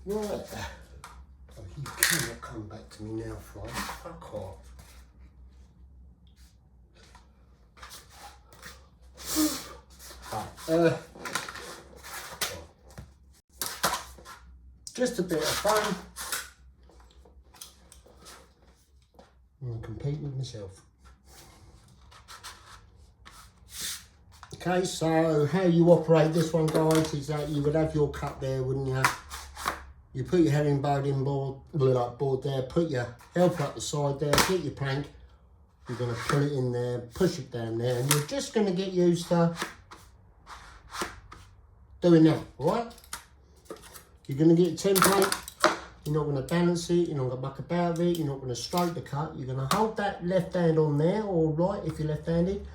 Right. Oh, you cannot come back to me now, Fly. Fuck off. Right, just a bit of fun. I'm going to compete with myself. Okay, so how you operate this one, guys, is that you would have your cut there, wouldn't you? You put your herringbone board there, put your helper up the side there, get your plank. You're going to pull it in there, push it down there, and you're just going to get used to doing that, right? You're going to get a template. You're not going to balance it, you're not going to muck about with it, you're not going to stroke the cut. You're going to hold that left hand on there, or right if you're left-handed.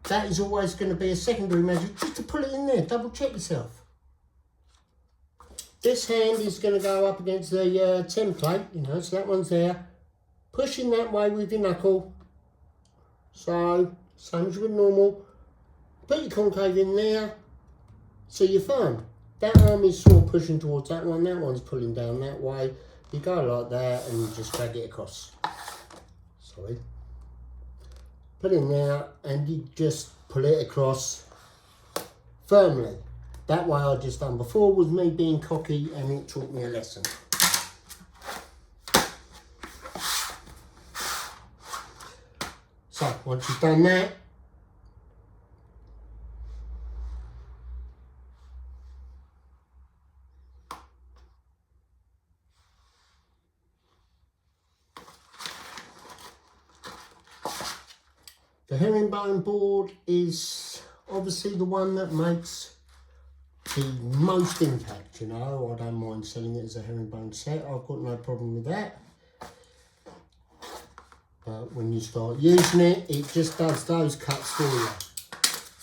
That is always going to be a secondary measure, just to pull it in there, double check yourself. This hand is going to go up against the template, you know, so that one's there. Pushing that way with your knuckle. So, same as with normal. Put your concave in there, so you're firm. That arm is sort of pushing towards that one's pulling down that way. You go like that and you just drag it across. Sorry. Put it in there and you just pull it across firmly. That way I just done before was me being cocky and it taught me a lesson. So once you've done that, the herringbone board is obviously the one that makes the most impact, you know. I don't mind selling it as a herringbone set. I've got no problem with that. But when you start using it, it just does those cuts for you.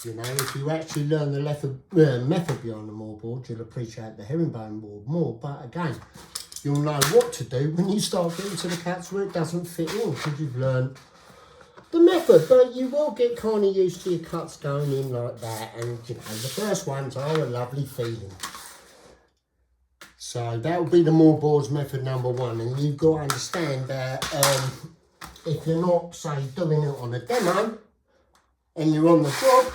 You know, if you actually learn the method behind the Mawboard, you'll appreciate the herringbone board more. But again, you'll know what to do when you start getting to the cuts where it doesn't fit in, because you've learned the method. But you will get kind of used to your cuts going in like that, and you know, the first ones are a lovely feeling. So that will be the Mawboards method number one, and you've got to understand that if you're not, say, doing it on a demo and you're on the job,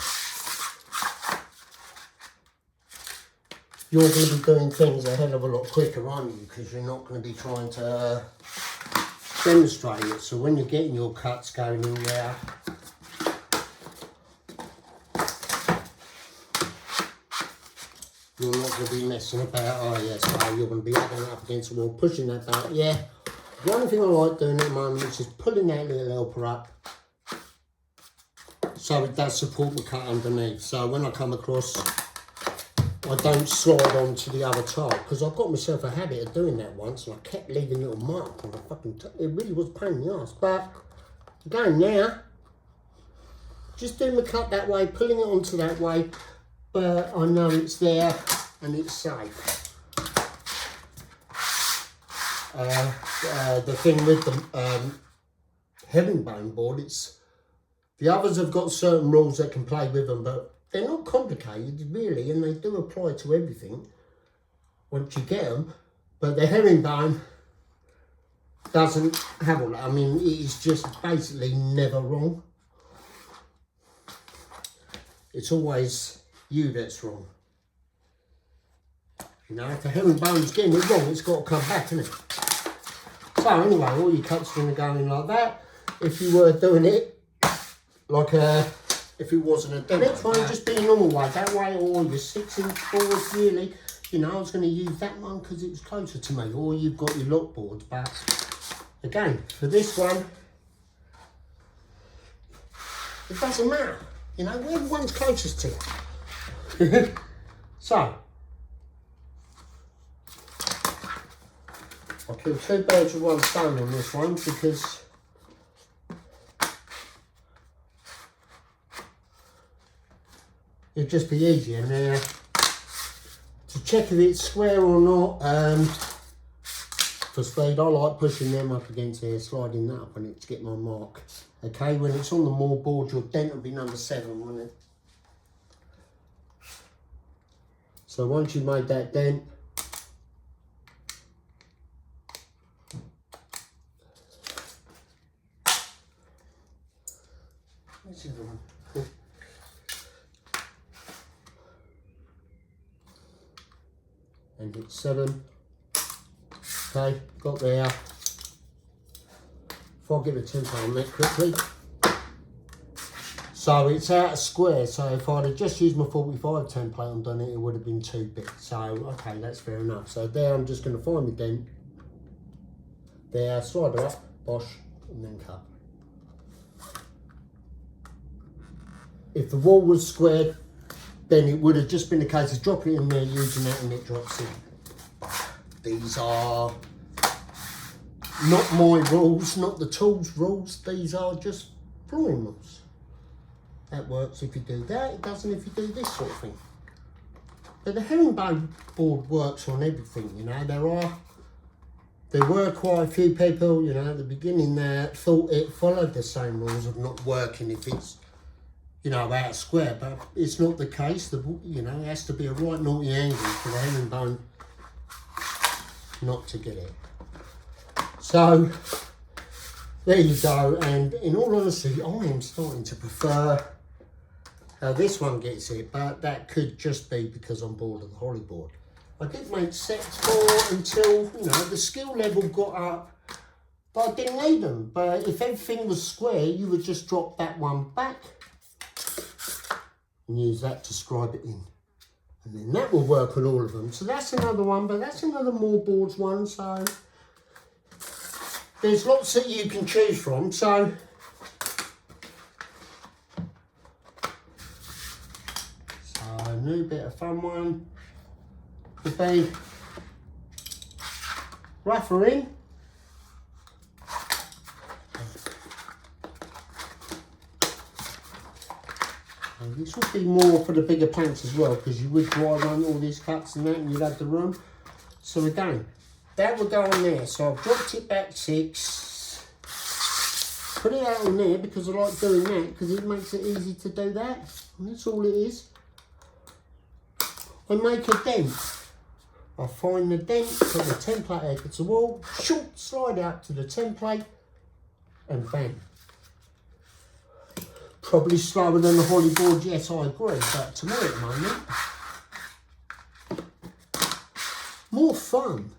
you're going to be doing things a hell of a lot quicker, aren't you? Because you're not going to be trying to demonstrate it. So when you're getting your cuts going in there, you're not going to be messing about. Oh yes, so you're going to be up against the wall, pushing that back. Yeah, one thing I like doing at the moment is just pulling that little helper up so it does support the cut underneath. So when I come across, I don't slide onto the other tile, because I've got myself a habit of doing that once, and I kept leaving little marks on the fucking it really was a pain in the ass. But again, now just doing the cut that way, pulling it onto that way, but I know it's there and it's safe. The thing with the herringbone board, it's the others have got certain rules that can play with them, but they're not complicated really, and they do apply to everything once you get them. But the herringbone doesn't have all that. I mean, it is just basically never wrong. It's always you that's wrong. You know, if the herringbone's getting it wrong, it's got to come back, isn't it? So anyway, all your cuts are going to go in like that. If you were doing it like if it wasn't a demo. Next one, just be a normal way. That way, or your 6-inch boards, really. You know, I was going to use that one because it was closer to me. Or you've got your lock boards, but again, for this one, it doesn't matter. You know, where one's closest to you. So, I'll kill 2 birds with 1 stone on this one, because it'll just be easier now to check if it's square or not. For speed, I like pushing them up against here, sliding that up on it to get my mark. Okay, when it's on the Mawboard, your dent will be number 7, won't it? So once you've made that dent, Where's the other one? And it's 7. Okay, got there. If I give a template on that quickly. So it's out of square, so if I'd have just used my 45 template and done it, it would have been too big. So, okay, that's fair enough. So there I'm just going to find the dent. There, slide it up, bosh, and then cut. If the wall was squared, then it would have just been a case of dropping it in there, using that, and it drops in. These are not my rules, not the tools rules. These are just flooring rules. That works if you do that, it doesn't if you do this sort of thing. But the herringbone board works on everything, you know. There were quite a few people, you know, at the beginning that thought it followed the same rules of not working if it's, you know, out of square, but it's not the case. You know, it has to be a right naughty angle for the herringbone not to get it. So, there you go, and in all honesty, I am starting to prefer how this one gets it, but that could just be because I'm bored of the holly board. I did make sets for until, you know, the skill level got up, but I didn't need them. But if everything was square, you would just drop that one back and use that to scribe it in. And then that will work on all of them. So that's another one, but that's another Mawboards one, so there's lots that you can choose from. So a new bit of fun one would be rougher in. And this would be more for the bigger planks as well, because you would dry run all these cuts and that, and you'd have the room. So again, that would go on there. So I've dropped it back 6. Put it out on there because I like doing that, because it makes it easy to do that. And that's all it is. I make a dent. I find the dent, put the template against the wall, short, slide out to the template, and bang. Probably slower than the holly board, yes, I agree, but to me at the moment, more fun.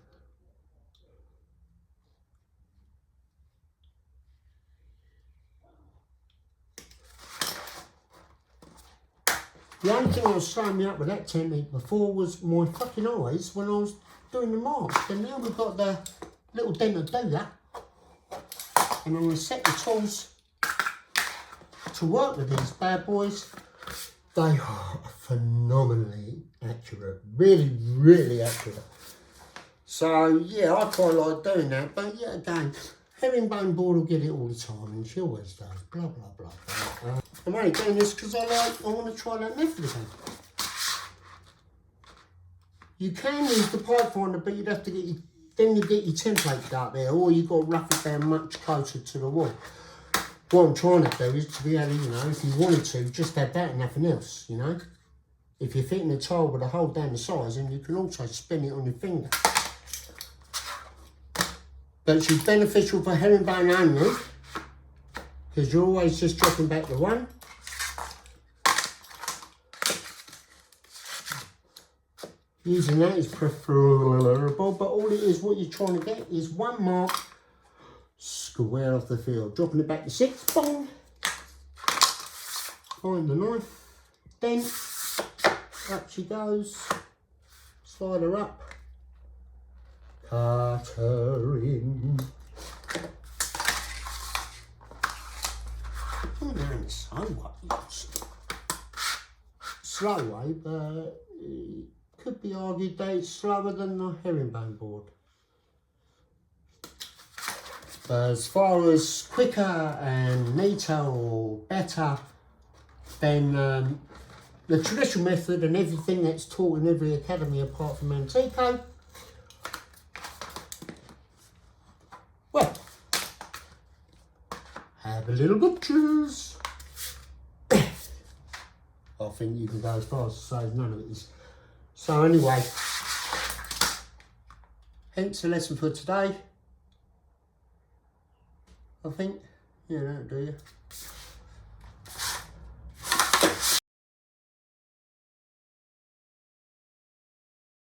The only thing that was slowing me up with that technique before was my fucking eyes when I was doing the marks. But now we've got the little dent to do that. And I'm going to set the tools to work with these bad boys. They are phenomenally accurate. Really, really accurate. So, yeah, I quite like doing that. But, yeah, again, herringbone board will get it all the time. And she always does. Blah, blah, blah, blah. I'm only doing this because I want to try that method again. You can use the pipe finder, but you'd have to get then you get your template out there, or you've got to rough it down much closer to the wall. What I'm trying to do is to be able to, you know, if you wanted to, just have that and nothing else, you know. If you're fitting a tile with a hole down the sides, and you can also spin it on your finger. But it's beneficial for herringbone only, because you're always just dropping back the one. Using that is preferable, but all it is, what you're trying to get is one mark square off the field. Dropping it back to 6, boom. Find the knife, dent, up she goes, slide her up, cut her in. Oh man, it's slow way, but it could be argued that it's slower than the herringbone board. But as far as quicker and neater or better than the traditional method and everything that's taught in every academy apart from Antico, well, have a little good choose. I think you can go as far as to say none of it is. So anyway, hence the lesson for today. I think, yeah, that'll do you.